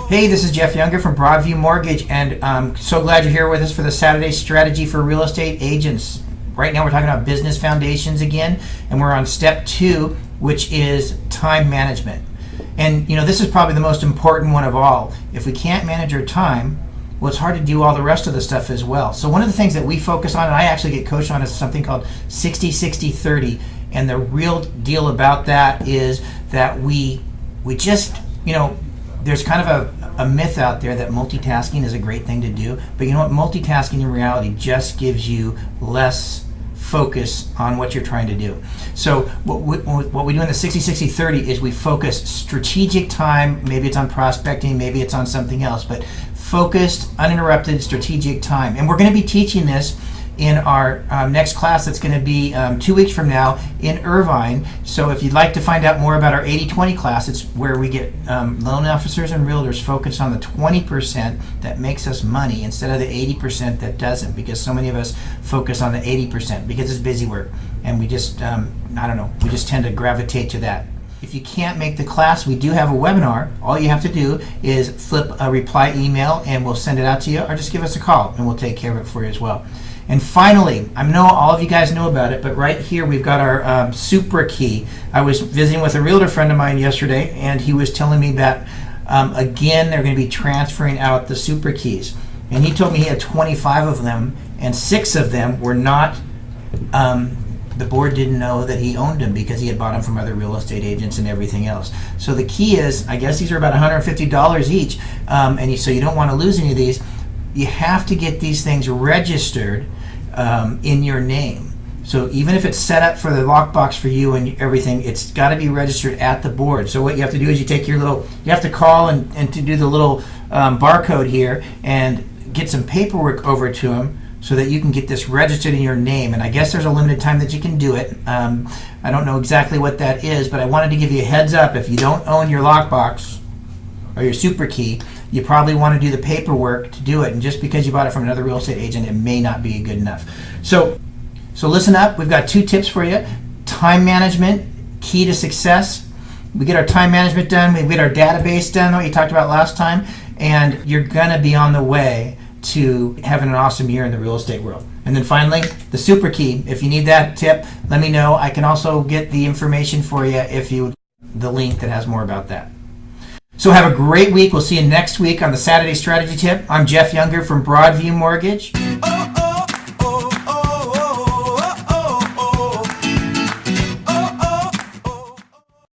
Hey, this is Jeff Younger from Broadview Mortgage, and I'm so glad you're here with us for the Saturday Strategy for Real Estate Agents. Right now we're talking about business foundations again, and we're on step 2, which is time management. And this is probably the most important one of all. If we can't manage our time, well, it's hard to do all the rest of the stuff as well. So one of the things that we focus on, and I actually get coached on, is something called 60-60-30. And the real deal about that is that we just, there's kind of a myth out there that multitasking is a great thing to do, but you know what? Multitasking in reality just gives you less focus on what you're trying to do. So what we do in the 60-60-30 is we focus strategic time. Maybe it's on prospecting, maybe it's on something else, but focused, uninterrupted, strategic time. And we're going to be teaching this in our next class that's going to be 2 weeks from now in Irvine. So if you'd like to find out more about our 80-20 class, it's where we get loan officers and realtors focused on the 20% that makes us money instead of the 80% that doesn't, because so many of us focus on the 80% because it's busy work, and we just, we just tend to gravitate to that. If you can't make the class, we do have a webinar. All you have to do is flip a reply email and we'll send it out to you, or just give us a call and we'll take care of it for you as well. And finally, I know all of you guys know about it, but right here we've got our super key. I was visiting with a realtor friend of mine yesterday, and he was telling me that again they're going to be transferring out the super keys. And he told me he had 25 of them, and 6 of them were not, the board didn't know that he owned them because he had bought them from other real estate agents and everything else. So the key is, I guess these are about $150 each, so you don't want to lose any of these. You have to get these things registered in your name. So even if it's set up for the lockbox for you and everything, it's got to be registered at the board. So what you have to do is you take your little, you have to call and to do the little barcode here and get some paperwork over to them so that you can get this registered in your name. And I guess there's a limited time that you can do it. I don't know exactly what that is, but I wanted to give you a heads up. If you don't own your lockbox or your super key, you probably want to do the paperwork to do it. And just because you bought it from another real estate agent, it may not be good enough. So listen up. We've got 2 tips for you. Time management, key to success. We get our time management done. We get our database done, what you talked about last time. And you're going to be on the way to having an awesome year in the real estate world. And then finally, the super key. If you need that tip, let me know. I can also get the information for you the link that has more about that. So have a great week. We'll see you next week on the Saturday Strategy Tip. I'm Jeff Younger from Broadview Mortgage.